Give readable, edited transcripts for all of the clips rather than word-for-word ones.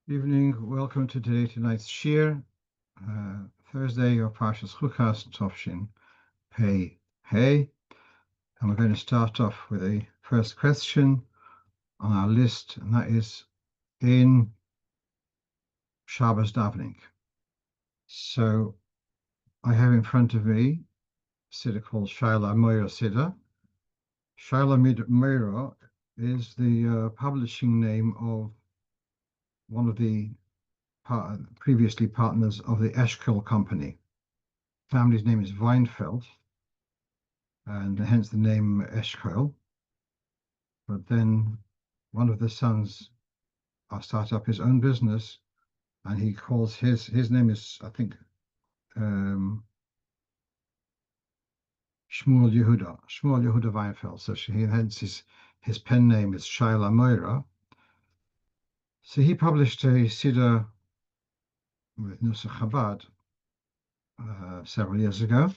Evening, welcome to tonight's shiur, Thursday of Parshas Chukas, Tovshin Pei Hey, and we're going to start off with the first question on our list, and that is in Shabbos davening. So I have in front of me a Sidur called Shai laMora Sidur. Shai laMora is the publishing name of one of the previously partners of the Eshkol company. Family's name is Weinfeld, and hence the name Eshkol. But then one of the sons started up his own business, and he calls his name is, I think, Shmuel Yehuda Weinfeld. So hence his pen name is Shai laMora. So he published a Sidur with Nusach Chabad several years ago,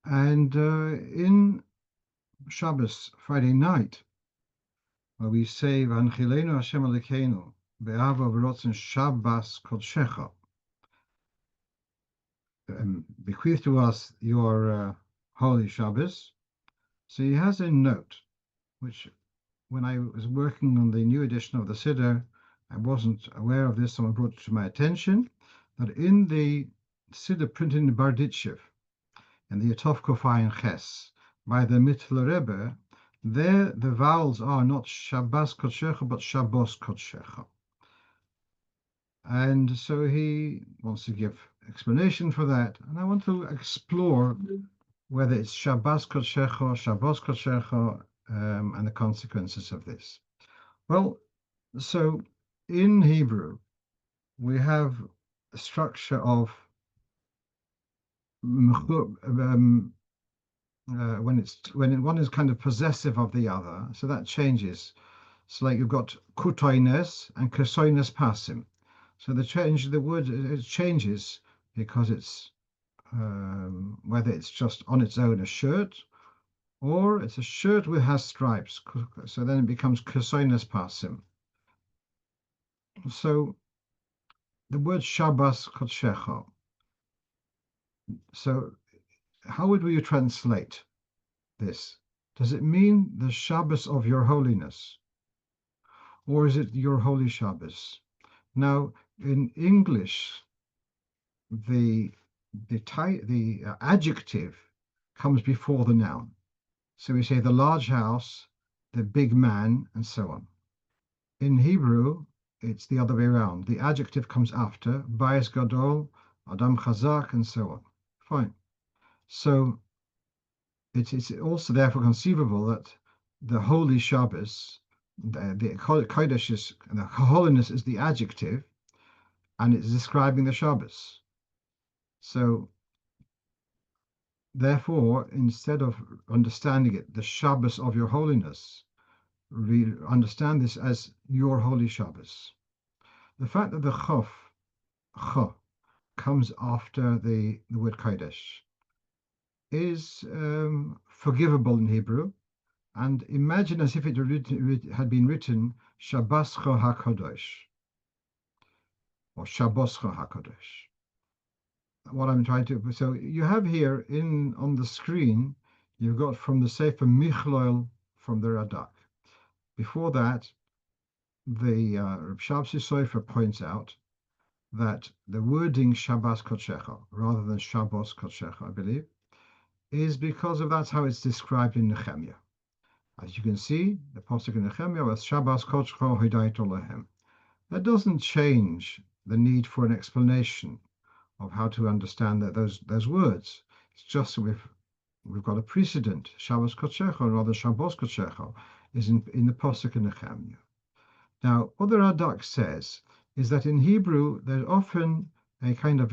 and in Shabbos, Friday night, where we say V'anchilenu Hashem Elokeinu be'ava v'rotzen Shabbos Kodshecho, bequeath to us your holy Shabbos. So he has a note, which when I was working on the new edition of the Sidur, I wasn't aware of this. Someone brought it to my attention that in the Sidur printed in Berditshev, and the Yatov Kofai and Ches, by the Mittler Rebbe, there the vowels are not Shabbos Kodshecho, but Shabbos Kodshecho. And so he wants to give explanation for that, and I want to explore whether it's Shabbos Kodshecho, Shabbos Kodshecho, and the consequences of this. Well, so in Hebrew, we have a structure of when one is kind of possessive of the other, so that changes. So like you've got kutoines and kesoines pasim. So the word it changes because it's whether it's just on its own a shirt, or it's a shirt which has stripes. So then it becomes kesoines pasim. So the word Shabbos Kodshecho. So how would we translate this? Does it mean the Shabbos of your holiness? Or is it your holy Shabbos? Now, in English, the adjective comes before the noun. So we say the large house, the big man, and so on. In Hebrew, it's the other way around. The adjective comes after, Bayis Gadol, Adam Chazak, and so on. Fine. So it's also therefore conceivable that the holy Shabbos, the Kodesh is, the holiness is the adjective, and it's describing the Shabbos. So therefore, instead of understanding it, the Shabbos of your holiness, we understand this as your holy Shabbos. The fact that the chof, comes after the word Kodesh is forgivable in Hebrew, and imagine as if it had been written Shabboscho HaKadosh or Shabboscho HaKadosh. What I'm trying to, so you have here on the screen, you've got from the Sefer Michloel from the Radak. Before that, the Shabbos Sefer points out that the wording Shabbos Kodshecho rather than Shabbos Kodshecho, I believe, is because of that's how it's described in Nehemiah. As you can see, the pasuk in Nehemiah was Shabbos Kodshecho Hidayto Lehem. That doesn't change the need for an explanation of how to understand those words. It's just we've got a precedent. Shabbos Kodshecho, or rather Shabbos Kodshecho, is in the pasuk in Nehemiah. Now, what the Radak says is that in Hebrew there's often a kind of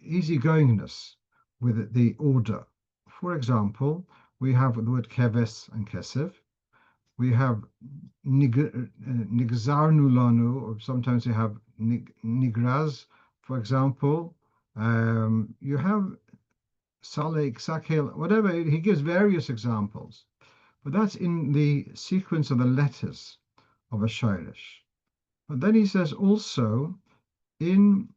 easygoingness with the order. For example, we have the word keves and kesef. We have nigzarnu lanu, or sometimes you have nigraz, for example. You have salek, sakel, whatever. He gives various examples, but that's in the sequence of the letters of a shirish. But then he says also in,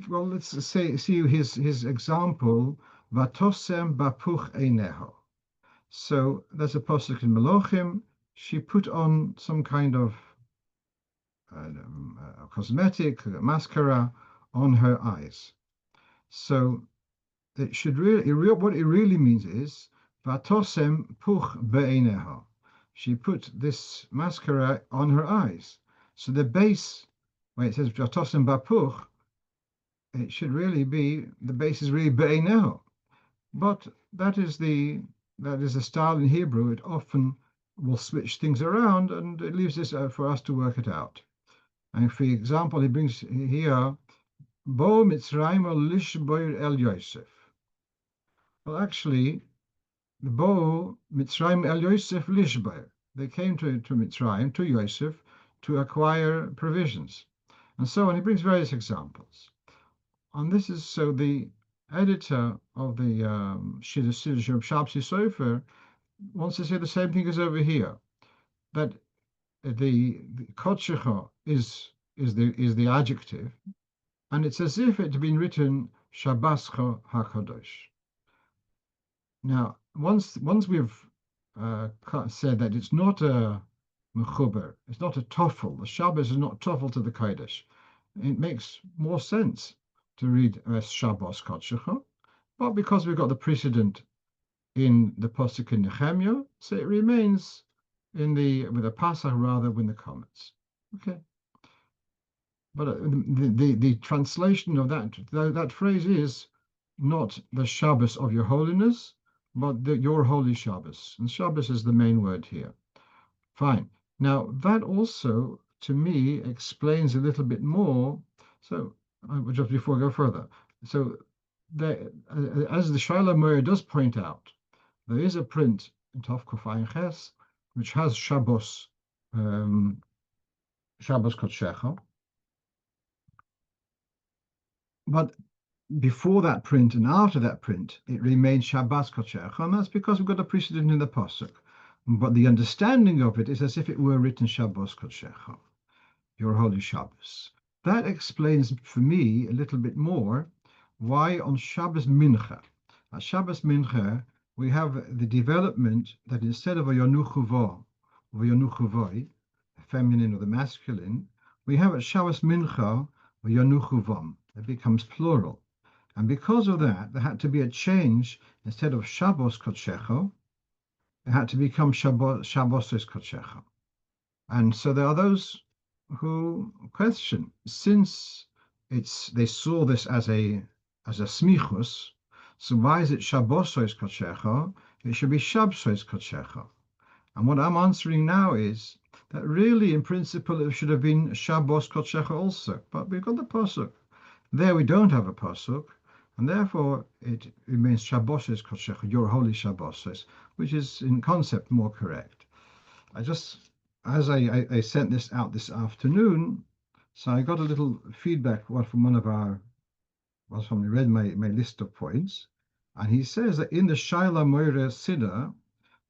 well, let's see his example, Vatosem bapuch eineho. So there's a pasuk in Malochim. She put on some kind of cosmetic, mascara on her eyes. So it should really, what it really means is Vatosem puch be'eineha. She put this mascara on her eyes. So the base, when it says Vatosem bapuch, it should really be, the base is really be'eineha. But that is the style in Hebrew. It often will switch things around, and it leaves this for us to work it out. And for example, he brings here, Bo Mitzrayim lishboir el Yosef. Well, actually, the Bo Mitzrayim el Yosef lishboir. They came to Mitzrayim, to Yosef, to acquire provisions. And so on. He brings various examples. And this is so the editor of the Sidur Shabbos Kodshecho wants to say the same thing as over here, that the Kodshecho is the adjective, and it's as if it had been written Shabbos Kodshecho. Now, once we've said that it's not a mechuber, it's not a toffel, the Shabbos is not toffel to the Kodesh, it makes more sense to read as Shabbos Kodshecho, but because we've got the precedent in the pasuk in Nehemiah, so it remains with a pasuk rather than the Komatz. Okay, but the translation of that phrase is not the Shabbos of your holiness, but your holy Shabbos, and Shabbos is the main word here. Fine. Now that also, to me, explains a little bit more. So just before I go further, so as the Shai laMora does point out, there is a print in Tov Kuf Ches which has Shabbos Kodshecho, but before that print and after that print, it remains Shabbos Kodshecho, and that's because we've got a precedent in the pasuk. But the understanding of it is as if it were written Shabbos Kodshecho, your holy Shabbos. That explains for me a little bit more why on Shabbos Mincha, at Shabbos Mincha, we have the development that instead of a Yonuchuvo or Yonuchuvoi, the feminine or the masculine, we have at Shabbos Mincha a Yonuchuvom. It becomes plural. And because of that, there had to be a change. Instead of Shabbos Kodshecho, it had to become Shabbos Kodshecho. And so there are those who question, since they saw this as a smichus, so why is it Shabbos Kodshecho? It should be Shabbos Kodshecho. And what I'm answering now is that really, in principle, it should have been Shabbos Kodshecho also. But we've got the pasuk. There we don't have a pasuk, and therefore it remains Shabbos Kodshecho, your holy Shabbos, which is in concept more correct. As I sent this out this afternoon, so I got a little feedback from somebody read my list of points, and he says that in the Shai laMora Sidur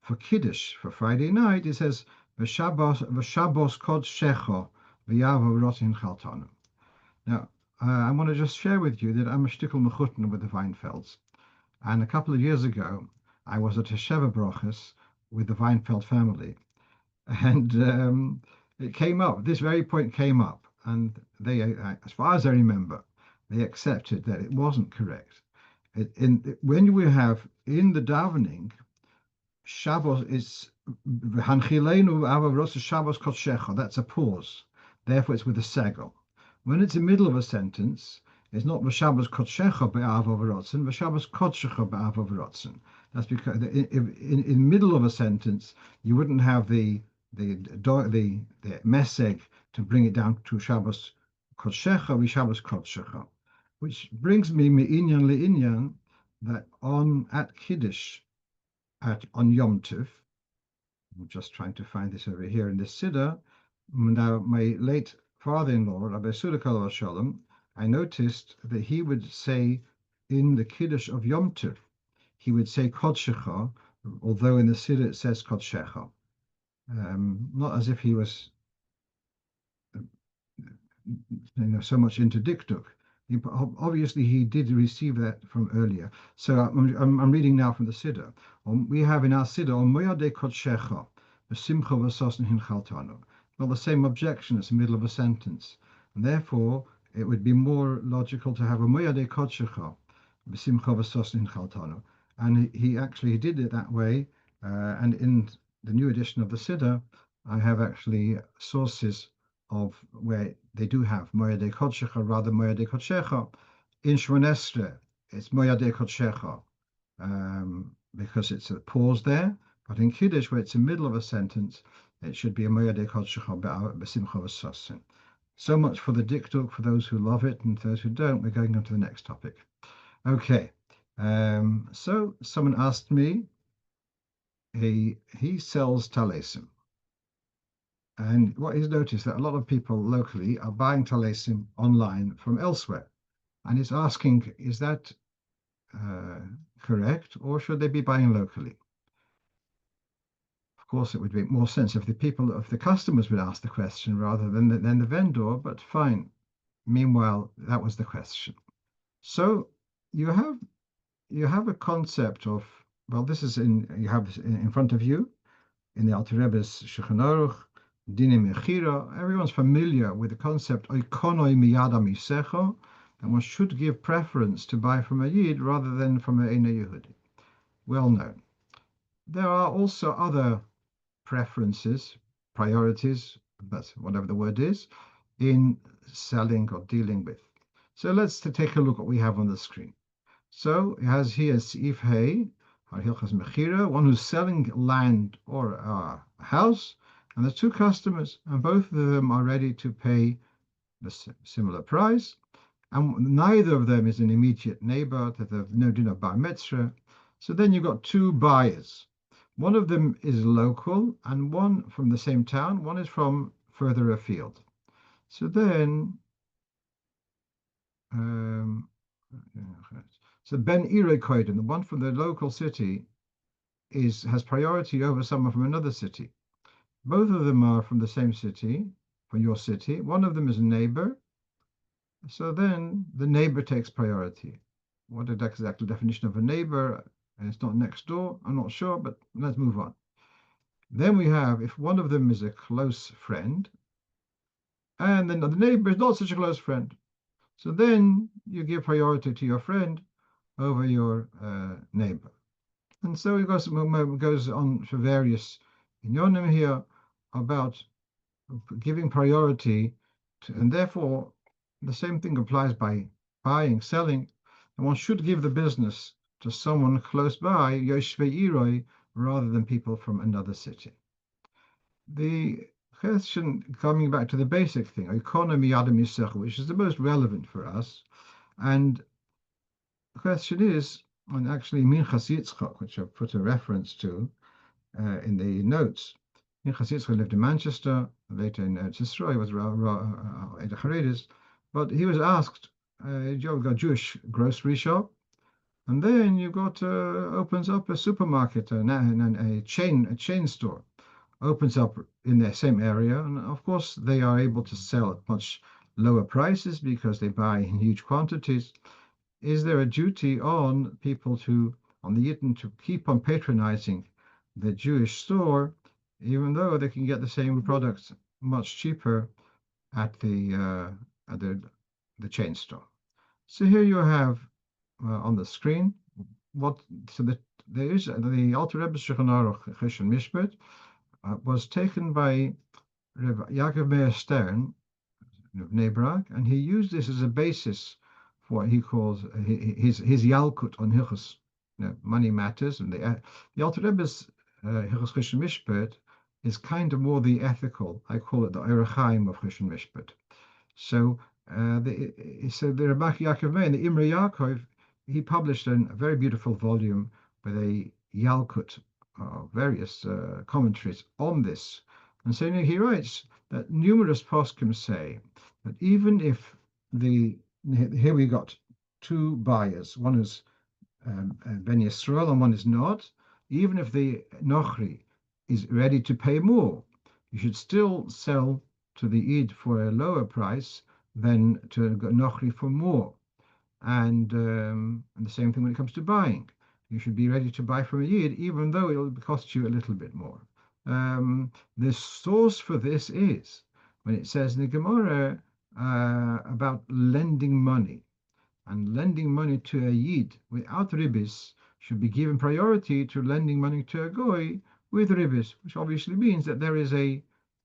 for Kiddush for Friday night, it says Shabbos Kodshecho v'yavo rotin chaltanu. Now, I want to just share with you that I'm a shtickle mechutner with the Weinfelds, and a couple of years ago I was at a Sheva Brochus with the Weinfeld family, and it came up. This very point came up, and they, as far as I remember, they accepted that it wasn't correct. When we have in the davening, Shabbos is Shabbos Kodshecho. That's a pause. Therefore, it's with a segel. When it's in the middle of a sentence, it's not Shabbos Kodshecho be'avav rotzen, but Shabbos Kodshecho be'avav rotzen. That's because in the middle of a sentence, you wouldn't have the meseg to bring it down to Shabbos Kodshecho, we Shabbos Kodshecho, which brings me Minyan le'inyan that at Kiddush, on Yom Tov, I'm just trying to find this over here in the Sidur. Now, my late father-in-law, Rabbi Sudakal Shalom, I noticed that he would say in the Kiddush of Yom Tov, he would say Kodshecho, although in the Sidur it says Kodshecho. Not as if he was so much into dikduk. Obviously, he did receive that from earlier. So I'm reading now from the Sidur. We have in our Sidur, Amidah Kodshecho, Simcha v'sosn hinchaltanu. Well, the same objection. It's the middle of a sentence, and therefore it would be more logical to have Amidah Kodshecho, Simcha v'sosn hinchaltanu. And he actually did it that way. And in the new edition of the Sidur, I have actually sources of where they do have Moyadei Kodshecho rather Moyadei Kodshecho. In Shmonestre, it's Moyadei Kodshecho because it's a pause there. But in Kiddush, where it's in the middle of a sentence, it should be a Moyadei Kodshecho B'simcha v'sosin. So much for the dikduk for those who love it, and those who don't, we're going on to the next topic. Okay, so someone asked me, he sells Tallisim. And what he's noticed that a lot of people locally are buying Tallisim online from elsewhere. And he's asking, is that correct, or should they be buying locally? Of course, it would make more sense if the customers would ask the question rather than the vendor, but fine. Meanwhile, that was the question. So you have a concept of, well, this is you have this in front of you in the Alter Rebbe's Shulchan Aruch, Dinim Mechira. Everyone's familiar with the concept oikonoi miyada misecho, and one should give preference to buy from a Yid rather than from a Eina Yehudi. Well known. There are also other preferences, priorities, but whatever the word is, in selling or dealing with. So let's take a look at what we have on the screen. So it has here Seif Hey, Hilchas Mechira, one who's selling land or a house, and the two customers, and both of them are ready to pay the similar price, and neither of them is an immediate neighbor that have no dinner bar mitzvah. So then you've got two buyers. One of them is local, and one from the same town. One is from further afield. So then, so Ben Irekoiden, the one from the local city, has priority over someone from another city. Both of them are from the same city, from your city. One of them is a neighbor. So then the neighbor takes priority. What is the exact definition of a neighbor? And it's not next door. I'm not sure, but let's move on. Then we have, if one of them is a close friend, and then the neighbor is not such a close friend. So then you give priority to your friend over your neighbor. And so it goes on for various inyonim here about giving priority to, and therefore the same thing applies by buying, selling, and one should give the business to someone close by, Yoshvei Iroi, rather than people from another city. The question, coming back to the basic thing, economy adam yisech, which is the most relevant for us, and the question is, and actually Minchas Yitzchok, which I've put a reference to in the notes. Minchas Yitzchok lived in Manchester, later in Tzibur, he was a Haredis, but he was asked, you've got a Jewish grocery shop, and then you got opens up a supermarket and a chain store, opens up in the same area, and of course they are able to sell at much lower prices because they buy in huge quantities. Is there a duty on people on the Yidden to keep on patronizing the Jewish store, even though they can get the same products much cheaper at the chain store? So here you have on the screen there is the Alter Rebbe's Shulchan Aruch Cheshon Mishpat was taken by Reb Yaakov Meir Stern of Bnei Brak, and he used this as a basis for what he calls his Yalkut on Hilchos, money matters, and the Alter Rebbe's Hilchos Cheshon Mishpat is kind of more the ethical. I call it the Orach Chaim of Cheshon Mishpat. So the Rebbe Yaakov Meir, the Imre Yaakov, he published a very beautiful volume with a Yalkut, various commentaries on this. And so he writes that numerous poskim say that even if here we got two buyers, one is Ben Yisrael and one is not, even if the Nochri is ready to pay more, you should still sell to the Eid for a lower price than to go nochri for more. And the same thing when it comes to buying. You should be ready to buy from a yid, even though it will cost you a little bit more. The source for this is when it says in the Gemara about lending money. And lending money to a yid without ribis should be given priority to lending money to a goy with ribis, which obviously means that there is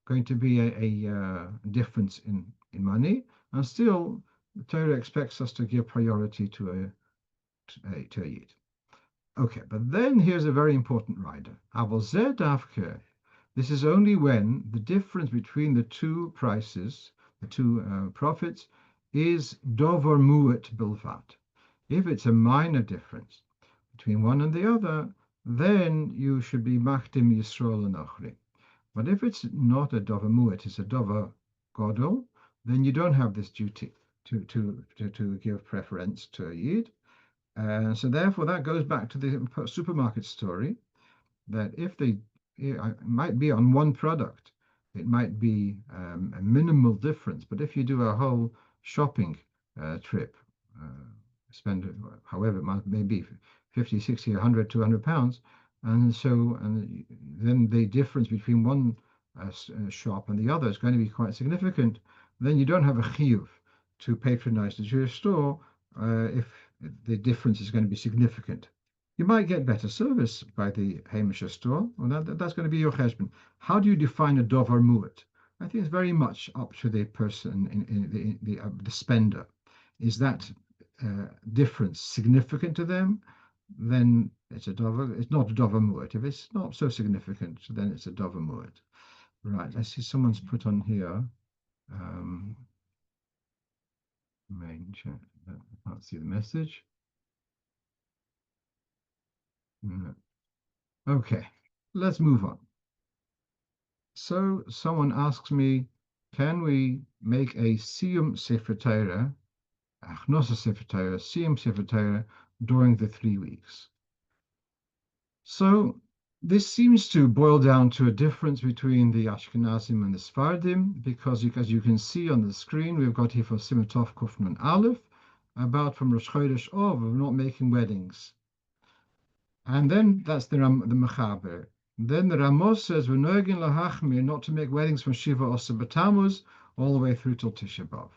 going to be a difference in money, and still the Torah expects us to give priority to a yid. Okay, but then here's a very important rider. Avol davke. This is only when the difference between the two prices, the two profits, is dover muet bilvat. If it's a minor difference between one and the other, then you should be machtim yisrael and ochri. But if it's not a dover muet, it's a dover godel, then you don't have this duty to give preference to a yid. So therefore, that goes back to the supermarket story, that if it might be on one product, it might be a minimal difference. But if you do a whole shopping trip, spend however it may be, 50, 60, 100, 200 pounds, and then the difference between one shop and the other is going to be quite significant, then you don't have a chiyuv to patronize the Jewish store if the difference is going to be significant. You might get better service by the Hamish store, well, that's going to be your cheshbon. How do you define a dovar mu'at? I think it's very much up to the person, in the spender. Is that difference significant to them? Then it's not a dovar mu'at. If it's not so significant, then it's a dovar mu'at. Right, I see someone's put on here. Main chat. I can't see the message. No. Okay, let's move on. So someone asks me, can we make a Siyum Sefer Torah, Achnosa Sefer Torah, Siyum Sefer Torah during the 3 weeks? So this seems to boil down to a difference between the Ashkenazim and the Sephardim, because as you can see on the screen, we've got here for Siman Tov Kuf Nun Aleph, about from Rosh Chodesh Av, of not making weddings. And then that's the Mechaber. Then the Ramos says, "V'noegin lahachmir," not to make weddings from Shiva Osa B'Tammuz all the way through till Tisha B'Av.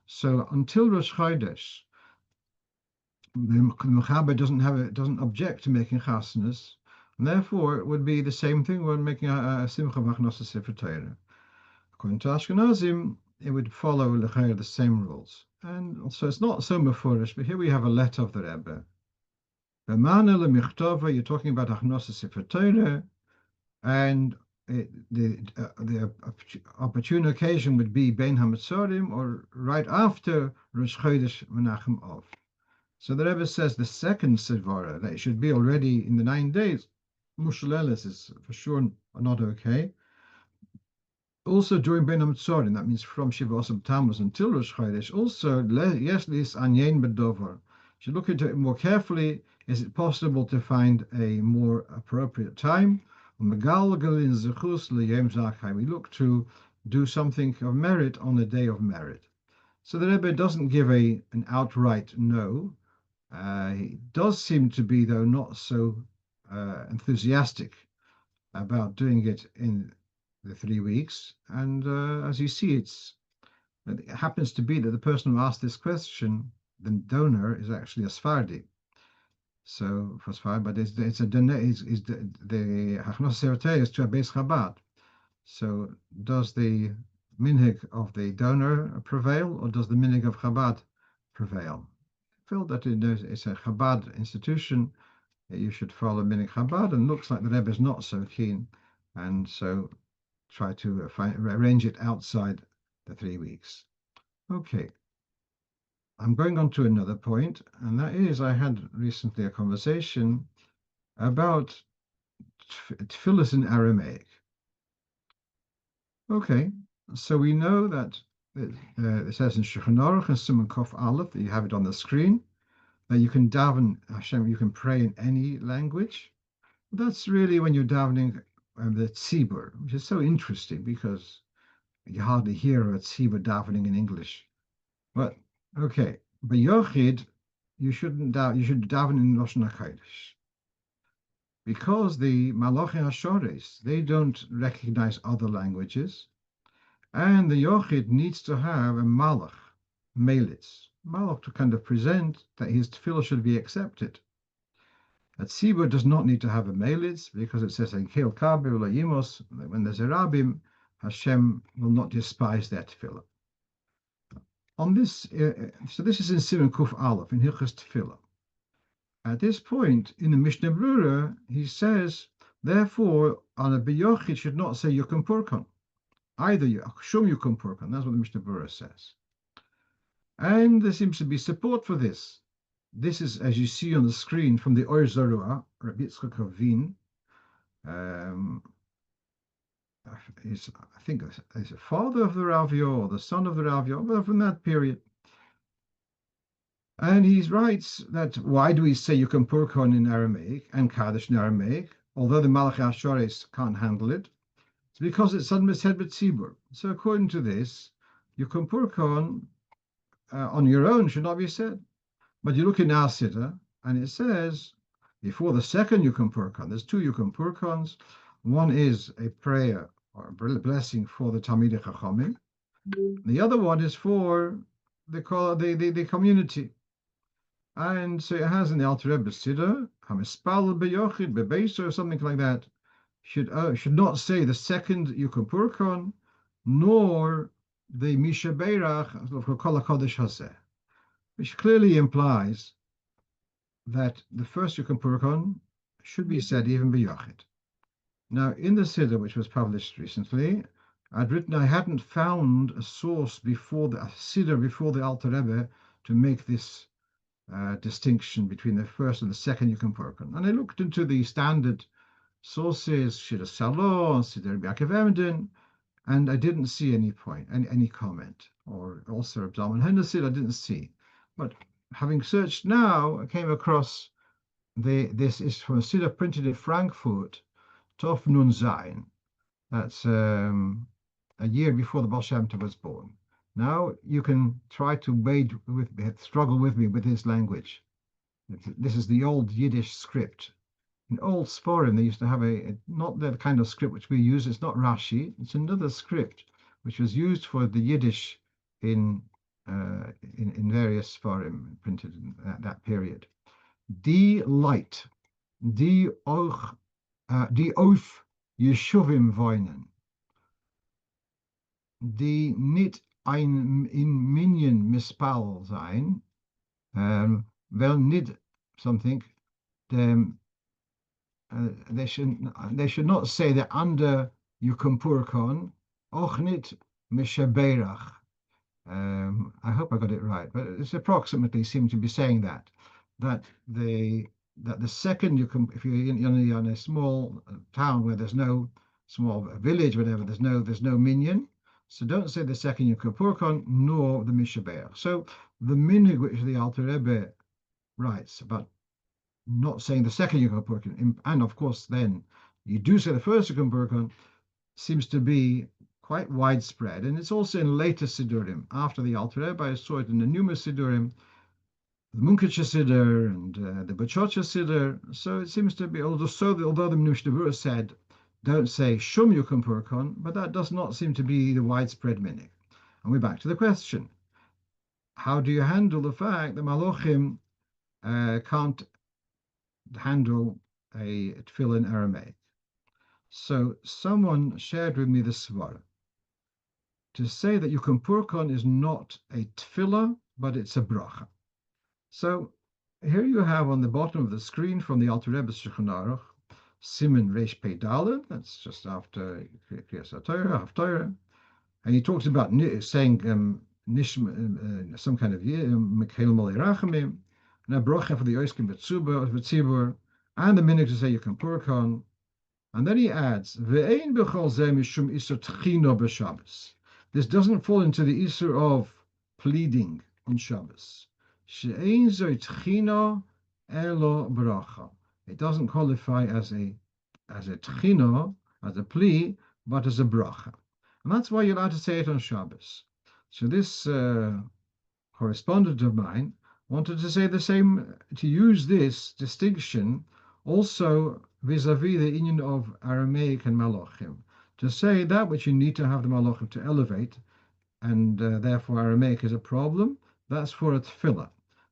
So until Rosh Chodesh, the Mechaber doesn't object to making chasnas, and therefore it would be the same thing when making a Simcha Machnosa Sefer Torah. According to Ashkenazim, it would follow the same rules. And so it's not so mefurish, but here we have a letter of the Rebbe. You're talking about Achnosa Sefer Torah, and the opportune occasion would be Bein HaMetzorim, or right after Rosh Chodesh Menachem Av. So the Rebbe says the second Sidvara, that it should be already in the 9 days. Mushalelis is for sure not okay. Also during Bein HaMetzorim, that means from Shiva Osam Tammuz until Rosh Chodesh. Also, yes, this Anyen Bedover. Should look into it more carefully. Is it possible to find a more appropriate time? We look to do something of merit on the day of merit. So the Rebbe doesn't give an outright no. He does seem to be, though, not so enthusiastic about doing it in the 3 weeks. And as you see, it happens to be that the person who asked this question, the donor, is actually a Sephardi. So for Sephardi, but the Hachnos Sefer Torah is to a Beis Chabad. So does the minhag of the donor prevail, or does the minhag of Chabad prevail? I feel that it's a Chabad institution, that you should follow minhag Chabad, and looks like the Rebbe is not so keen, and so try to arrange it outside the 3 weeks. Okay. I'm going on to another point, and that is I had recently a conversation about tefillas in Aramaic. Okay, so we know that it says in Shulchan Aruch and Siman Kof Aleph, that you have it on the screen, that you can daven Hashem, you can pray in any language. That's really when you're davening the Tzibur, which is so interesting because you hardly hear a Tzibur davening in English. But okay, but Yochid, you shouldn't doubt. You should daven in Lashon HaKodesh because the Malochim Hashores they don't recognize other languages, and the Yochid needs to have a Malach, Melitz, Malach to kind of present that his tefillah should be accepted. A Tzibur does not need to have a Melitz because it says in Keil Kabe Yimos that when there's a Rabbim, Hashem will not despise their tefillah. On this, so this is in Siman Kuf Aleph in Hilchos Tefillah. At this point in the Mishnah Brura, he says, therefore, on a B'yochid should not say Yukum Purkon. Either Shum Yukum Purkon. That's what the Mishnah Brura says. And there seems to be support for this. This is, as you see on the screen, from the Or Zarua, Rov Yitzchok Raskin. I think he's a father of the Ravio or the son of the Ravio, but from that period. And he writes that why do we say Yukum Purkon in Aramaic and Kaddish in Aramaic, although the Malach HaShores can't handle it? It's because it's unmished with Tzibur. So according to this, Yukum Purkon on your own should not be said. But you look in our Sidur, and it says, before the second Yukum Purkon, there's two Yukum Purkons. One is a prayer or a blessing for the Talmidei Chachamim. The other one is for the community. And so it has in the Alter Rebbe Sidur, Hamispal B'yochid B'beis or something like that, should not say the second Yukum Purkon, nor the Misha Beirach of Kol HaKodesh Hazeh, which clearly implies that the first Yukum Purkon should be said even B'yochid. Now, in the Sidur, which was published recently, I hadn't found a source before the Sidur, before the Alter Rebbe, to make this distinction between the first and the second Yukum Purkon. And I looked into the standard sources, Shira Salo, Sidur Yaakov Emden, and I didn't see any point, any comment, or also Abdalman Henderson, I didn't see. But having searched now, I came across this is from a Sidur printed in Frankfurt, Tov Nun Zayin. That's a year before the Baal Shem Tov was born. Now you can try to struggle with me with this language. This is the old Yiddish script. In old Sforim, they used to have not the kind of script which we use. It's not Rashi. It's another script which was used for the Yiddish in various Sforim printed in that period. Die light, die oich Yeshuvim woinen, die nicht in Minyan mispal sein, well nicht something, they should not say that under Yukum Purkon, och nicht mishaberach. I hope I got it right, but it's approximately seem to be saying that the second Yukum, if you're in a small town where there's no small village, whatever, there's no minyan, so don't say the second Yukum Purkon nor the mishaberach. So the minhag which the Alter Rebbe writes about not saying the second Yukum Purkon, and of course then you do say the first Yukum Purkon, seems to be quite widespread, and it's also in later Sidurim after the Alter Rebbe. I saw it in the numerous Sidurim, the Munkach Sidur and the Berditshev Sidur. So it seems to be, although the Mishnah Brura said don't say Shum Yukum Purkon, but that does not seem to be the widespread minhag. And we're back to the question: how do you handle the fact that Malochim can't handle a tefillah in Aramaic? So someone shared with me the svara to say that Yukum Purkon is not a tefillah, but it's a bracha. So here you have on the bottom of the screen from the Alter Rebbe's Shulchan Aruch, Siman Reish Pei Dalet, that's just after Kriyas Torah, and he talks about saying some kind of Mikhail Malei Rachamim, and a bracha for the Oiskim Tzibur, and the minhag to say Yukum Purkon. And then he adds, Ve'ein b'chol zeh mishum isur tchino b'Shabbos. This doesn't fall into the isur of pleading on Shabbos. She'ein zoi tchino elo bracha. It doesn't qualify as a tchino, as a plea, but as a bracha. And that's why you're allowed to say it on Shabbos. So this correspondent of mine wanted to say the same, to use this distinction also vis-a-vis the union of Aramaic and Malochim, to say that which you need to have the Malochim to elevate, and therefore Aramaic is a problem, that's for a tefillah.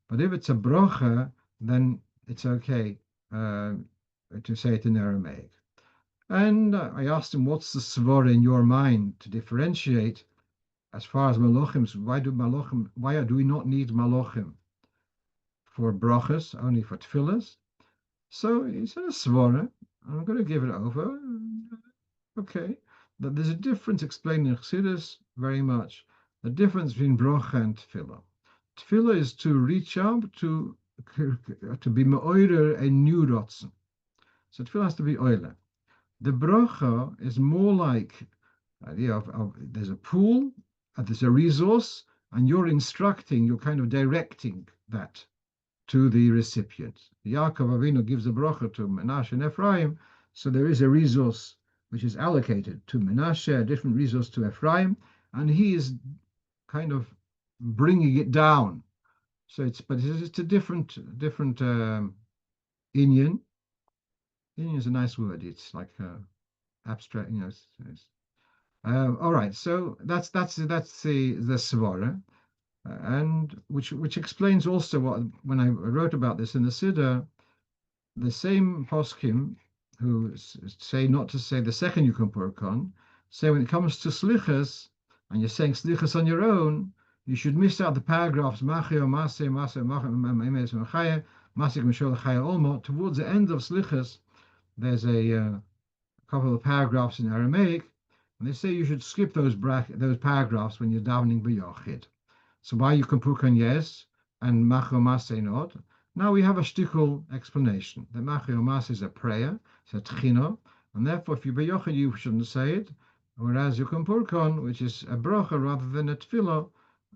But if it's a brocha, then it's okay to say it in Aramaic. And I asked him, what's the svara in your mind to differentiate as far as Malochim? Why do we not need Malochim for brachas, only for tefillahs? So he said a svara. I'm going to give it over. Okay, but there's a difference explained in Chassidus very much. The difference between brocha and tefillah. Tefillah is to reach out to be me'oirer a new rotzen. So tefillah has to be oiler. The brocha is more like idea of there's a pool, there's a resource, and you're instructing, you're kind of directing that to the recipient. Yaakov Avinu gives a brocha to Menashe and Ephraim, so there is a resource which is allocated to Menashe, a different resource to Ephraim, and he is kind of bringing it down. So it's a different Inyan. Inyan is a nice word. It's like abstract, all right, so that's the svara, and which explains also what, when I wrote about this in the Sidur, the same poskim who say not to say the second יקום פורקן, say when it comes to slichas and you're saying slichas on your own, you should miss out the paragraphs machio maseh maseh machim machaya masik mishol chaya olmo. Towards the end of slichas, there's a couple of paragraphs in Aramaic, and they say you should skip those paragraphs when you're davening b'yochid. So why יקום פורקן yes and machio maseh not? Now we have a shtickle explanation. The machio maseh is a prayer, it's a tchino, and therefore if you b'yochid you shouldn't say it, whereas יקום פורקן, which is a bracha rather than a tefillah,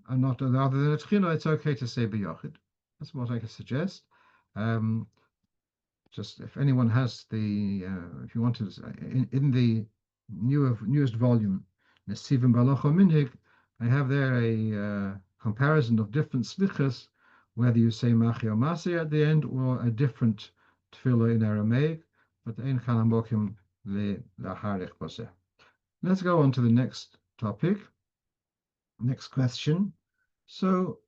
and not rather than a tchino, it's okay to say b'yochid. That's what I can suggest. Just if anyone has the, if you want to, in the newest volume, the Siyum Balocho Minhag, I have there a comparison of different slichas, whether you say machio maseh at the end or a different tefillah in Aramaic, but ein chalamokim leharich baseh. Let's go on to the next topic, next question. So,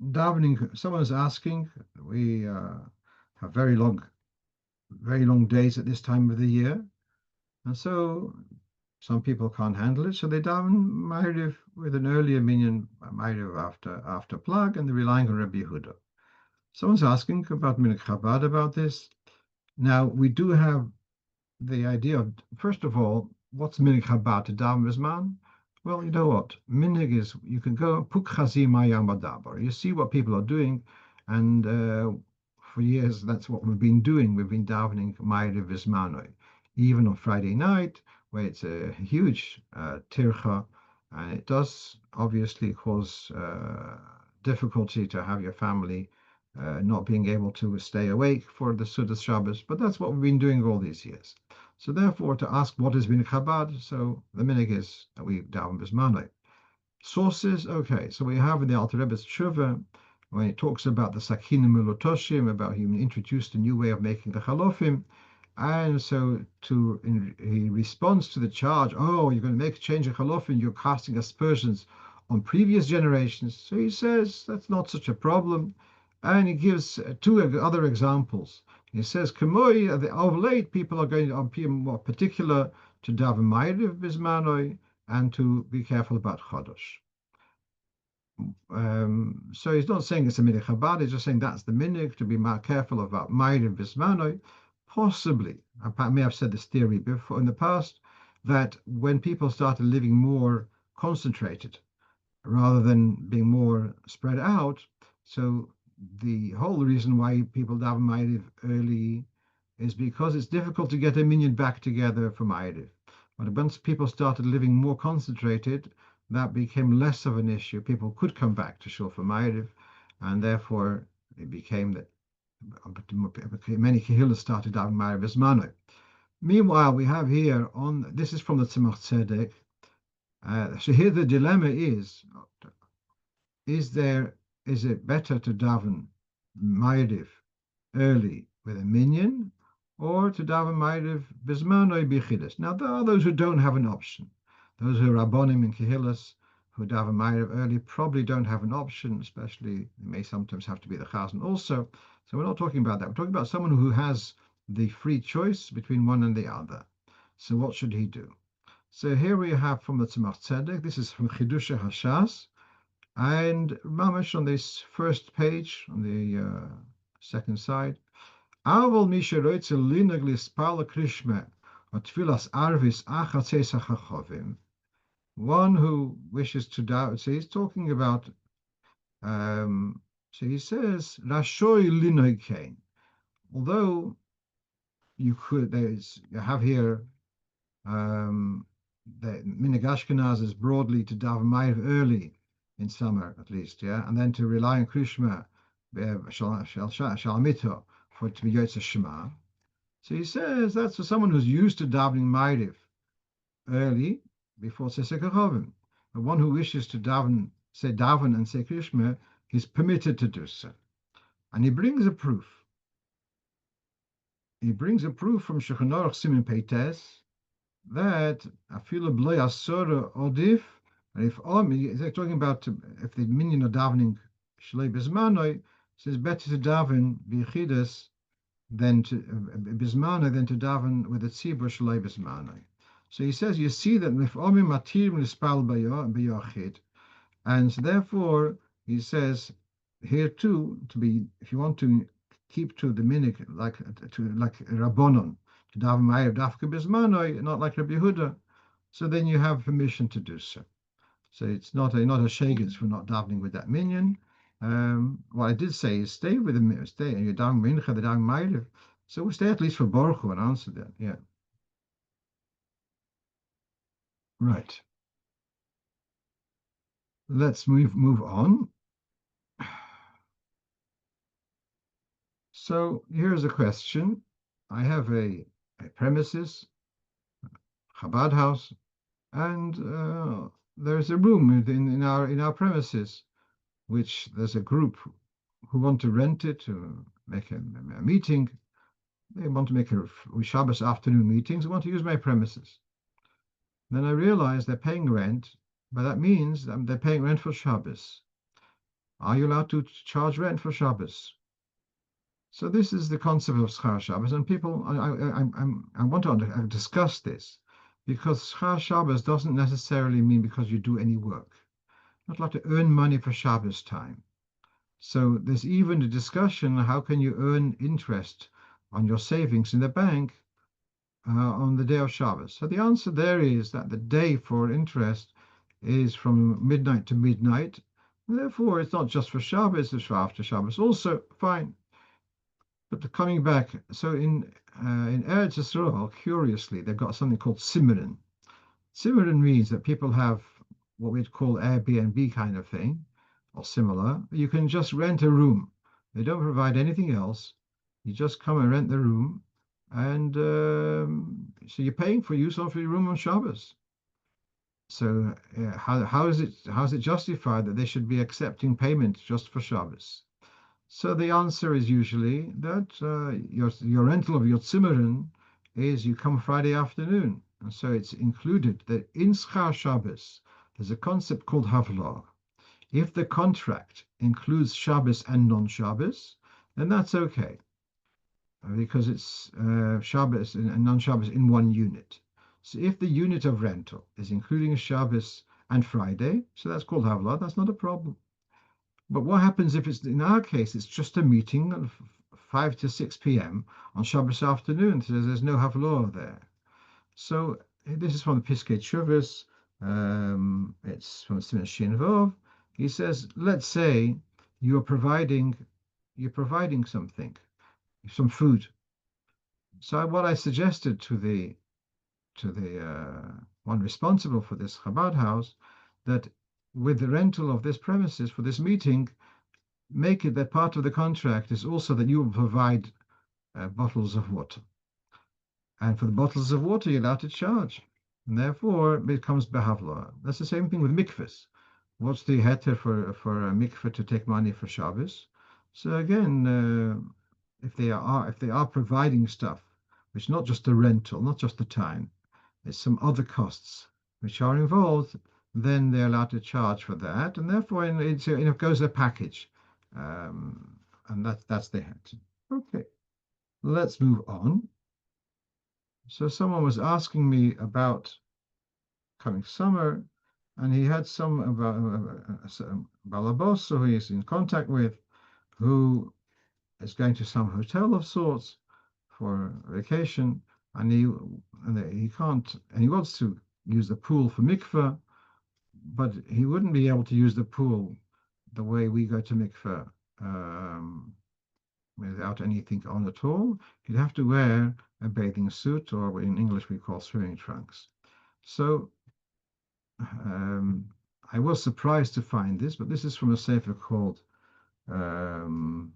davening, someone's asking, we have very long days at this time of the year, and so some people can't handle it, so they daven Ma'ariv with an earlier Minyan Ma'ariv after plug, and they're relying on Rabbi Yehuda. Someone's asking about Minhag Chabad about this. Now, we do have the idea of, first of all, what's Minhag Chabad to daven Bisman? Well, you know what? Minhag is, you can go, Puk Chazi Mayam Badabar. You see what people are doing, and for years, that's what we've been doing. We've been davening Ma'ariv Bismanoi, even on Friday night, where it's a huge tircha, and it does obviously cause difficulty to have your family not being able to stay awake for the Sudas Shabbos, but that's what we've been doing all these years. So therefore, to ask what is Minhag Chabad, so the minhag is that we daven Bismanoi. Sources, okay, so we have in the Alter Rebbe's Tshuva, when it talks about the Sakinim Melotoshim, about he introduced a new way of making the Chalofim, and so he responds to the charge, oh, you're going to make a change of Chalofim, you're casting aspersions on previous generations. So he says that's not such a problem, and he gives two other examples. He says, Kamoi, of late, people are going to be more particular to daven Ma'ariv Bismanoi and to be careful about Chodosh. So he's not saying it's a minhag Chabad, he's just saying that's the minhag, to be more careful about Ma'ariv Bismanoi. Possibly, I may have said this theory before in the past, that when people started living more concentrated rather than being more spread out, so the whole reason why people daven Ma'ariv early is because it's difficult to get a minyan back together for Ma'ariv. But once people started living more concentrated, that became less of an issue. People could come back to shul for Ma'ariv, and therefore it became that many kehillas started davening Ma'ariv Bismanoi. Meanwhile, we have here this is from the Tzemach Tzedek. So here the dilemma is, is it better to daven Ma'ariv early with a minyan, or to daven Ma'ariv bismanoi bichidas? Now, there are those who don't have an option. Those who are Rabbonim and Kehillas who daven Ma'ariv early probably don't have an option, especially they may sometimes have to be the Chazan also. So we're not talking about that. We're talking about someone who has the free choice between one and the other. So what should he do? So here we have from the Tzemach Tzedek. This is from Chidusha Hashas. And Mamash on this first page, on the second side, Aval misheroitze linag lispal krishma otfilas arvis achatzes hachavim. One who wishes to doubt. So he's talking about. So he says Rashoy linag kain. Although you have here the Minhag Ashkenaz is broadly to daven Ma'ariv early in summer at least, yeah, and then to rely on Krishma Shalamito for to be Yotze Shema. So he says that's for someone who's used to davening Ma'ariv early before Sesek HaChovim. But one who wishes to say daven and say Krishma is permitted to do so. And he brings a proof. He brings a proof from Shulchan Aruch Siman Peites that afilu b'lo yasora odif, and if they're talking about if the minyan are davening shlei bismanoi, so it's better to daven bichidas than to bismanoi than to daven with the tzibur shlei bismanoi. So he says you see that if omim matirim lispal b'yochid, and so therefore he says here too to be if you want to keep to the minhag like Rabbonon, to daven Ma'ariv dafka bismanoi, not like Rabbi Yehuda, so then you have permission to do so. So it's not a shegans for not davening with that minyan. What I did say is stay with the stay, and you daven mincha, the daven Ma'ariv. So we stay at least for Baruch Hu and answer that. Yeah. Right. Let's move on. So here's a question. I have a premises, Chabad house, and there's a room in our premises, which there's a group who want to rent it to make a meeting. They want to make a Shabbos afternoon meetings. They want to use my premises. Then I realize they're paying rent, but that means they're paying rent for Shabbos. Are you allowed to charge rent for Shabbos? So this is the concept of Schar Shabbos, and people, I want to discuss this because Schar Shabbos doesn't necessarily mean because you do any work. You're not allowed to earn money for Shabbos time. So there's even a discussion: how can you earn interest on your savings in the bank on the day of Shabbos? So the answer there is that the day for interest is from midnight to midnight. Therefore, it's not just for Shabbos; it's for after Shabbos also. Fine. But coming back, so in Eretz Yisrael, curiously, they've got something called Simurin. Simurin means that people have what we'd call Airbnb kind of thing, or similar. You can just rent a room. They don't provide anything else. You just come and rent the room, and so you're paying for use of your room on Shabbos. So how is it justified that they should be accepting payment just for Shabbos? So the answer is usually that your rental of your Tzimmerin is you come Friday afternoon. And so it's included that in Schar Shabbos, there's a concept called Havlah. If the contract includes Shabbos and non-Shabbos, then that's okay. Because it's Shabbos and non-Shabbos in one unit. So if the unit of rental is including Shabbos and Friday, so that's called Havlah, that's not a problem. But what happens if it's, in our case, it's just a meeting of 5 to 6 p.m. on Shabbos afternoon, so there's no Havlah there. So this is from the Piskei Teshuvos. It's from Siman Shin Vov. He says, let's say you're providing something, some food. So what I suggested to the one responsible for this Chabad house, that with the rental of this premises for this meeting, make it that part of the contract is also that you will provide bottles of water. And for the bottles of water, you're allowed to charge. And therefore, it becomes behavla. That's the same thing with mikvahs. what's the heter for a mikveh to take money for Shabbos? So again, if they are providing stuff, which is not just the rental, not just the time, it's some other costs which are involved, then they're allowed to charge for that, and therefore it goes a package, and that's the heter. Okay, let's move on. So someone was asking me about coming summer, and he had some balabos who he is in contact with, who is going to some hotel of sorts for vacation, and he can't, and he wants to use the pool for mikveh, but he wouldn't be able to use the pool the way we go to mikveh, without anything on at all. He'd have to wear a bathing suit, or what in English we call swimming trunks. So I was surprised to find this, but this is from a sefer called um,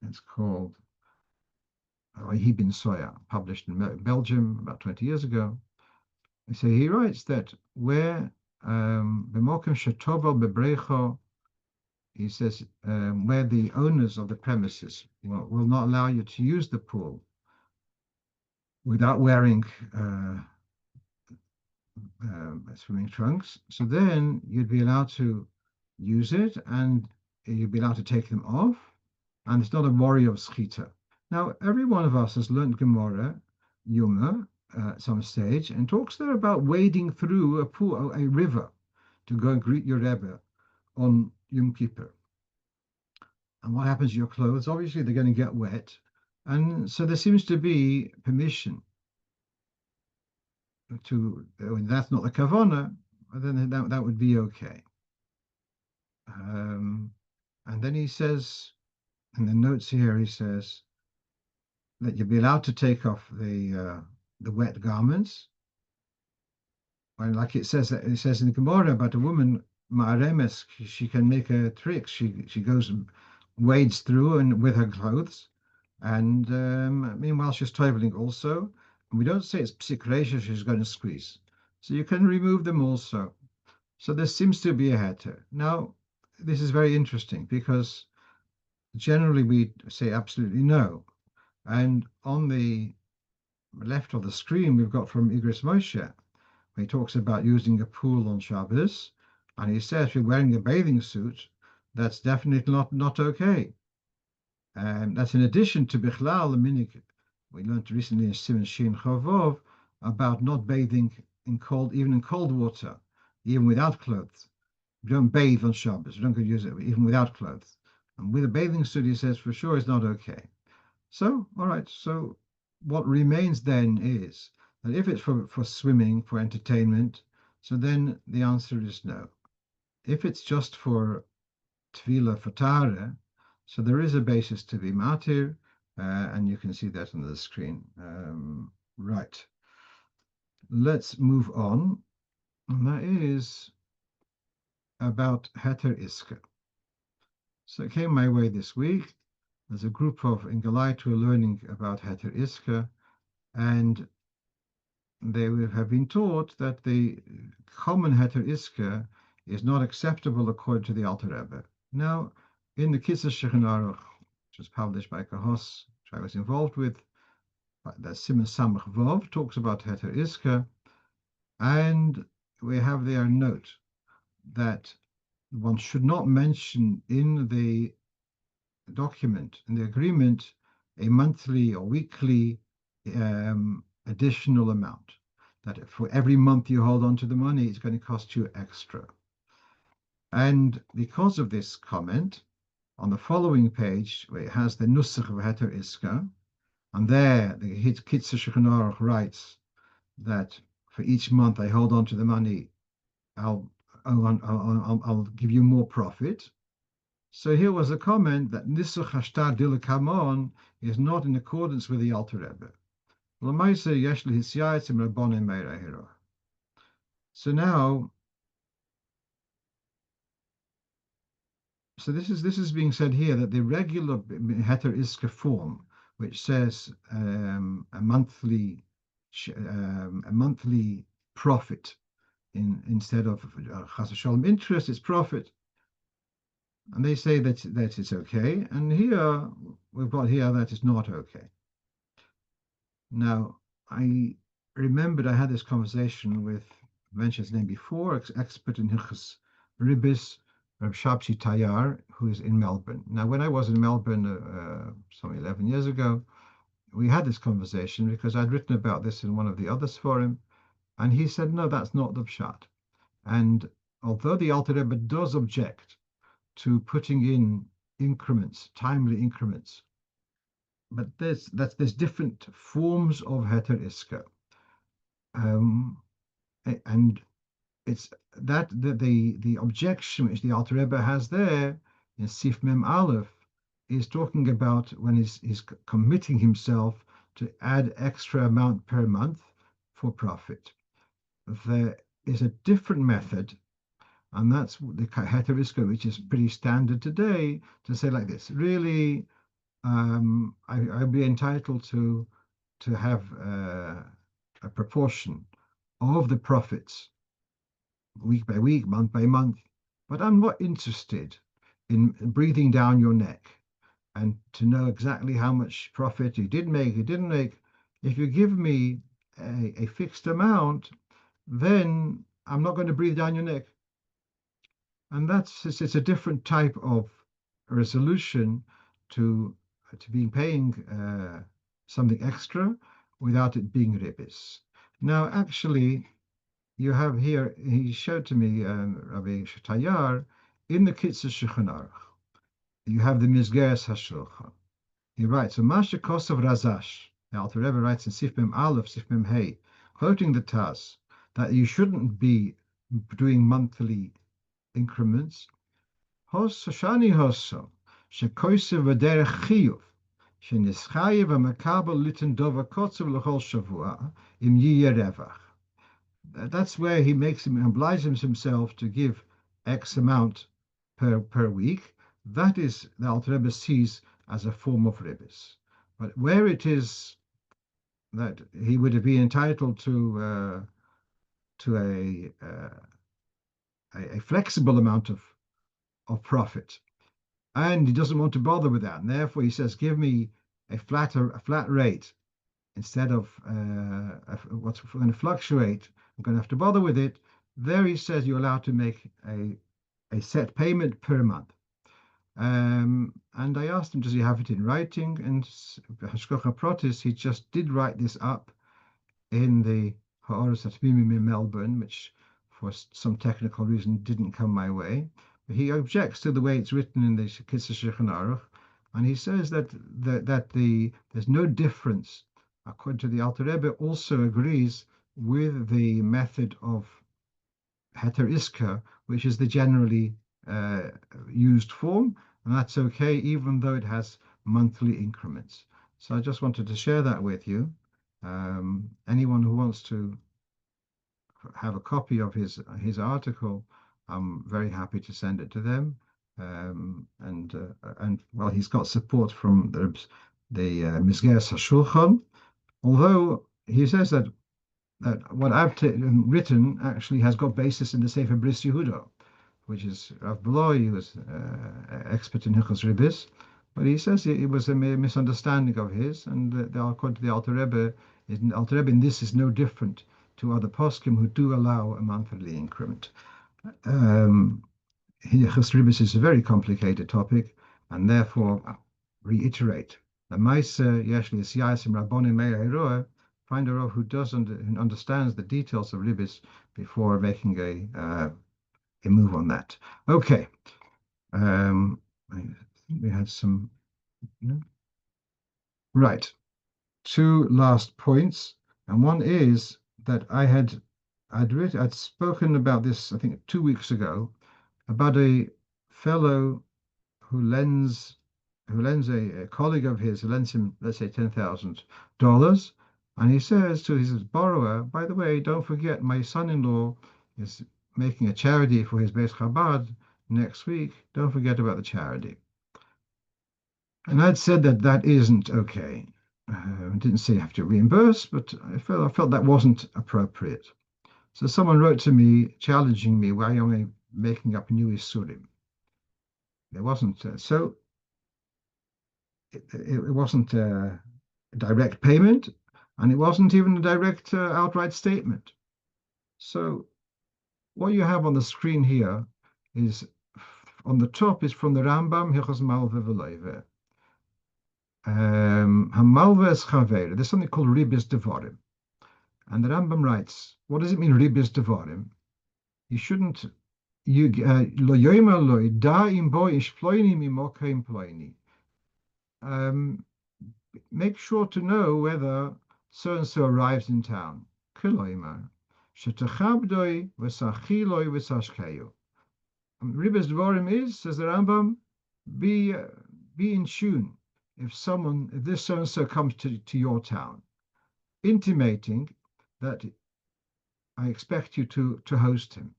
it's called Ibn Soya, published in Belgium about 20 years ago. So he writes that where B'mokim shetovel bebrecho, he says where the owners of the premises will not allow you to use the pool without wearing swimming trunks, so then you'd be allowed to use it, and you'd be allowed to take them off, and it's not a worry of schita. Now, every one of us has learned Gemara, Yuma, at some stage, and talks there about wading through a pool, a river, to go and greet your Rebbe on Yom Kippur. And what happens to your clothes? Obviously, they're going to get wet, and so there seems to be permission to, that's not the kavana, then that would be okay. And then he says, in the notes here, he says that you'll be allowed to take off the wet garments. And like it says in the Gemara about a woman, Ma'aremes, she can make a trick. She goes and wades through and with her clothes, and meanwhile she's traveling also. And we don't say it's psikresha she's going to squeeze, so you can remove them also. So there seems to be a heter. Now, this is very interesting because generally we say absolutely no. And on the left of the screen, we've got from Igris Moshe, where he talks about using a pool on Shabbos. And he says if you're wearing a bathing suit, that's definitely not okay. And that's in addition to Bichlal, the minik we learned recently in Siman Shin Chavov about not bathing even in cold water, even without clothes. We don't bathe on Shabbos. We don't use it even without clothes. And with a bathing suit, he says for sure it's not okay. So, all right. So, what remains then is that if it's for swimming, for entertainment, so then the answer is no. If it's just for tefillah for tara, so there is a basis to be matir, and you can see that on the screen. Right. Let's move on. And that is about heter iska. So it came my way this week. There's a group of Ingalite who are learning about heter iska, and they have been taught that the common heter iska is not acceptable according to the Alter Rebbe. Now, in the Kitzur Shulchan Aruch, which was published by Kahos, which I was involved with, the Siman Samach Vov talks about heter iska, and we have there a note that one should not mention in the document, in the agreement, a monthly or weekly additional amount. That for every month you hold on to the money, it's going to cost you extra. And because of this comment, on the following page, where it has the nusach of heter iska, and there the Kitzur Shulchan Aruch writes that for each month I hold on to the money, I'll give you more profit. So here was a comment that nisuch hashtar dilakamon is not in accordance with the Alter Rebbe. So now, this is being said here that the regular heter iska form, which says a monthly profit instead of chas v'sholom interest, it's profit. And they say that it's okay. And here we've got here that it's not okay. Now, I remembered I had this conversation with, I mentioned his name before, expert in Hilchos Ribis, Reb Shabshi Tayar, who is in Melbourne. Now, when I was in Melbourne some 11 years ago, we had this conversation because I'd written about this in one of the others for him, and he said, no, that's not the pshat. And although the Alter Rebbe does object to putting in increments, timely increments, but there's different forms of heter iska, and it's that the objection which the Alter Rebbe has there in Sif Mem Aleph is talking about when he's committing himself to add extra amount per month for profit. There is a different method, and that's the heter iska, which is pretty standard today, to say like this: really, I'd be entitled to have a proportion of the profits week by week, month by month, but I'm not interested in breathing down your neck and to know exactly how much profit you did make, you didn't make. If you give me a fixed amount, then I'm not going to breathe down your neck. And it's a different type of resolution to being paying something extra without it being ribis. Now, actually, you have here, he showed to me, Rabbi Tayar, in the Kitzur Shulchan Aruch, you have the Mizgeres HaShulchan. He writes, Masha Kosav Razash, the Alter Rebbe writes in Sif Mem Aleph, Sif Mem Hey, quoting the Taz, that you shouldn't be doing monthly increments. Hos Shani Hoso, Shekoisev V'derech Chiyuv, Shenischayev V'mekabel Litin Dova Kotzev L'chol Shavua, Im Yiyeh Revach. That's where he obliges himself to give X amount per week. That is, the Alter Rebbe sees as a form of ribis. But where it is that he would be entitled to a flexible amount of profit, and he doesn't want to bother with that, and therefore he says, give me a flat rate instead of what's going to fluctuate. I'm going to have to bother with it. There he says you're allowed to make a set payment per month. And I asked him, does he have it in writing? And Hashkocha Protis, he just did write this up in the Ha'oros Atmimim in Melbourne, which for some technical reason didn't come my way. But he objects to the way it's written in the Kitzur Shulchan Aruch, and he says that there's no difference. According to the Alter Rebbe, also agrees with the method of heter iska, which is the generally used form, and that's okay, even though it has monthly increments. So I just wanted to share that with you. Anyone who wants to have a copy of his article, I'm very happy to send it to them. And well, he's got support from the Mizgeres HaShulchan, although he says that what I've written actually has got basis in the Sefer Bris Yehuda, which is Rav Bloy, who was expert in Hilchos Ribis, but he says it was a misunderstanding of his, and according to the Alter Rebbe, in this is no different to other poskim who do allow a monthly increment. Hilchos Ribis is a very complicated topic, and therefore reiterate the Maisa Yeshli Siyasim Rabbonim Meir Heroah. Find a Rav who understands the details of Ribis before making a move on that. Okay. I think we had some. Right. Two last points, and one is that I'd spoken about this, I think 2 weeks ago, about a fellow who lends a colleague of his, who lends him, let's say, $10,000, and he says to his borrower, by the way, don't forget my son-in-law is making a charity for his Beis Chabad next week. Don't forget about the charity. And I'd said that isn't okay. I didn't say you have to reimburse, but I felt that wasn't appropriate. So someone wrote to me challenging me, why am I making up new Isurim? There wasn't, it wasn't a direct payment, and it wasn't even a direct outright statement. So what you have on the screen here is, on the top is from the Rambam, Hilchos Malve V'Loive. Hamalve es Chaver. There's something called Ribis Devarim. And the Rambam writes, what does it mean, Ribis Devarim? You shouldn't, lo yoima loy, da im bo ish ploini mimoka im ploini. Make sure to know whether so-and-so arrives in town. Kiloima. Shetachabdoi v'sachiloi v'sashkeyo. Ribis Devarim is, says the Rambam, be in tune if this so-and-so comes to your town, intimating that I expect you to host him.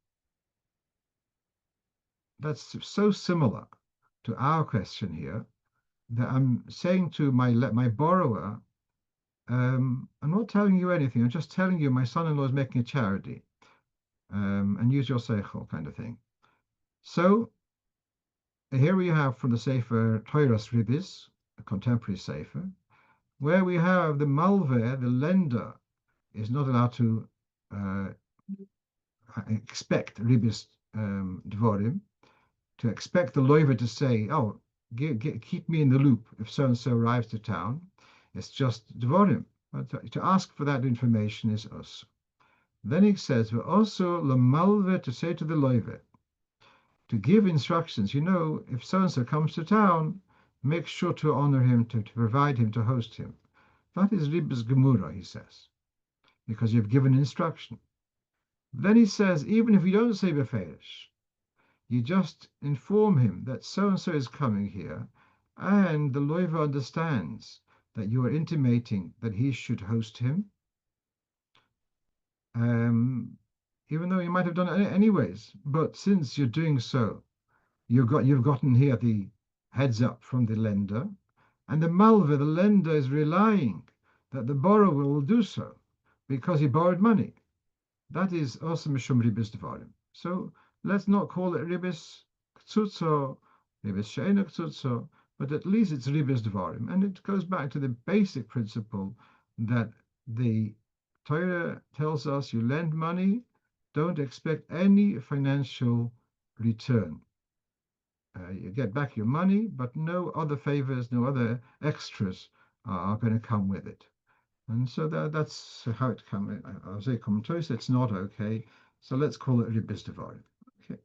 That's so similar to our question here that I'm saying to my borrower, I'm not telling you anything. I'm just telling you my son-in-law is making a charity, and use your seichel kind of thing. So here we have from the Sefer Torah Ribis, a contemporary Sefer, where we have the malveh, the lender, is not allowed to expect Ribis Dvorim, to expect the loiver to say, oh, keep me in the loop if so-and-so arrives to town. It's just Dvorim. But to ask for that information is us. Then he says, also lamalve, to say to the loiver, to give instructions. If so-and-so comes to town, make sure to honor him, to provide him, to host him. That is Ribis Gemura, he says, because you've given instruction. Then he says, even if you don't say Beferish, you just inform him that so-and-so is coming here, and the loiver understands that you are intimating that he should host him, even though you might have done it anyways. But since you're doing so, you've gotten here the heads up from the lender, and the malva, the lender, is relying that the borrower will do so because he borrowed money. That is also mishum ribis devarim. So let's not call it ribis ktsutso, ribis she'ena ktsutso, but at least it's ribis devarim. And it goes back to the basic principle that the Torah tells us, you lend money, don't expect any financial return. You get back your money, but no other favors, no other extras are going to come with it. And so that's how it comes. I say Komatz, it's not okay. So let's call it Ribis Devarim. Okay.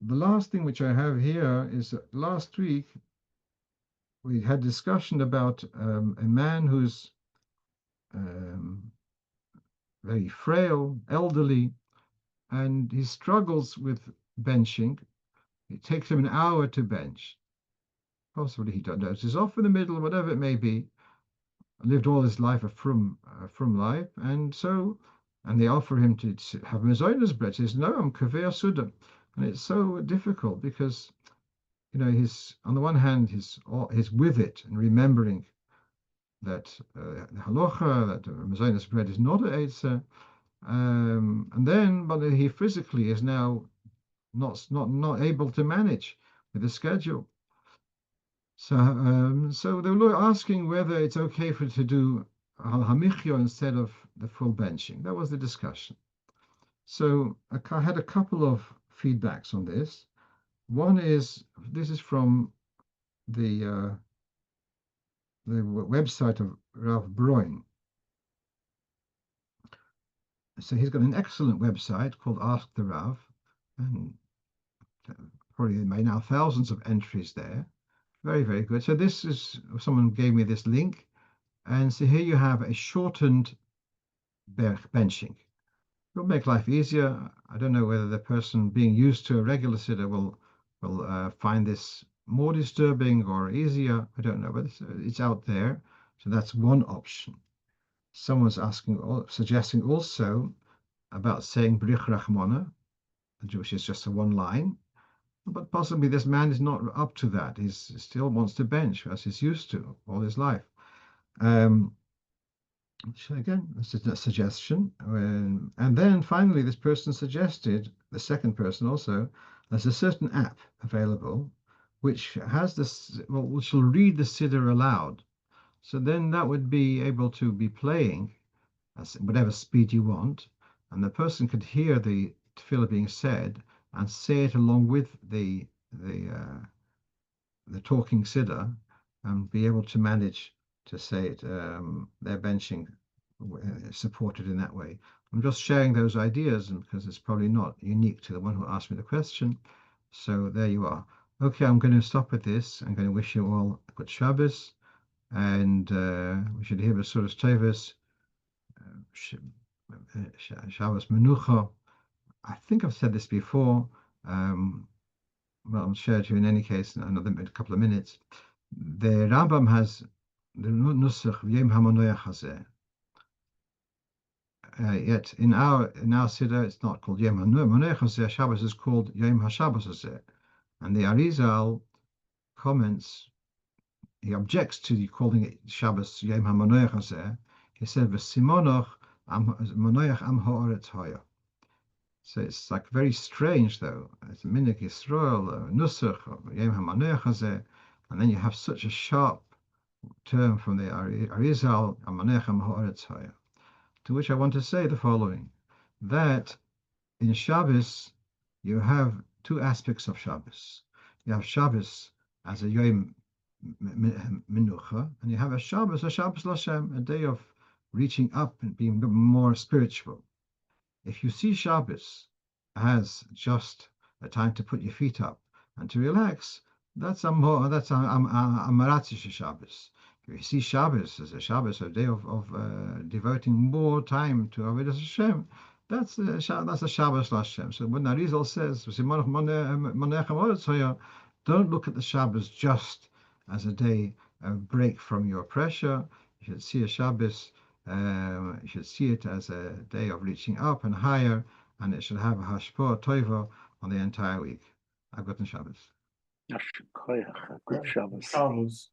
The last thing which I have here is that last week we had discussion about a man who's very frail, elderly, and he struggles with benching. It takes him an hour to bench. Possibly he dozes off in the middle, whatever it may be. Lived all his life a frum life, and they offer him to have Mazona's bread. He says, no, I'm kaveh suda. And it's so difficult because, he's, on the one hand, he's with it and remembering that the halocha, that Mazona's bread is not an eitzah, but he physically is now not able to manage with the schedule. So they were asking whether it's okay to do hamichyo instead of the full benching. That was the discussion. So I had a couple of feedbacks on this. One is, this is from the website of Rav Broin. So he's got an excellent website called Ask the Rav, and probably by now thousands of entries there. Very, very good. So this is, someone gave me this link, and so here you have a shortened benching. It'll make life easier. I don't know whether the person being used to a regular siddur will find this more disturbing or easier. I don't know, but it's out there. So that's one option. Someone's suggesting also about saying Brich Rachmana, which is just a one line. But possibly this man is not up to that. He still wants to bench as he's used to all his life. So again, this is a suggestion. And then finally, this person suggested, the second person also, there's a certain app available which has this, well, which will read the Sidur aloud. So then that would be able to be playing at whatever speed you want, and the person could hear the tefillah being said and say it along with the talking Siddur and be able to manage to say it, their benching supported in that way. I'm just sharing those ideas because it's probably not unique to the one who asked me the question. So there you are. Okay, I'm going to stop with this. I'm going to wish you all a good Shabbos, and we should hear Basuras Tevis, Shabbos Menucha. I think I've said this before. Well, I'll share it to you in any case in a couple of minutes. The Rambam has the Nusach Yom HaManoach Hazeh. Yet in our Siddur, it's not called Yom HaManoach Hazeh. Shabbos is called Yom HaShabbos Hazeh. And the Arizal comments, he objects to you calling it Shabbos Yom HaManoach Hazeh. He said, "V'simonoch Manoach Am Ha'aretz Haya." So it's like very strange, though. It's Minik Yisrael, Nusach, Yom HaManoach Hazeh, and then you have such a sharp term from the Arizal, Amanechem Ha'aretz Haya. To which I want to say the following, that in Shabbos you have two aspects of Shabbos. You have Shabbos as a Yom Menucha, and you have a Shabbos Lashem, a day of reaching up and being more spiritual. If you see Shabbos as just a time to put your feet up and to relax, that's a Maratzish Shabbos. If you see Shabbos as a Shabbos, a day of devoting more time to Avodas Hashem, that's a Shabbos Hashem. So when Arizal says, don't look at the Shabbos just as a day of break from your pressure. You should see a Shabbos, you should see it as a day of reaching up and higher, and it should have a hashpah tova on the entire week. I've gotten Shabbos. Good Shabbos.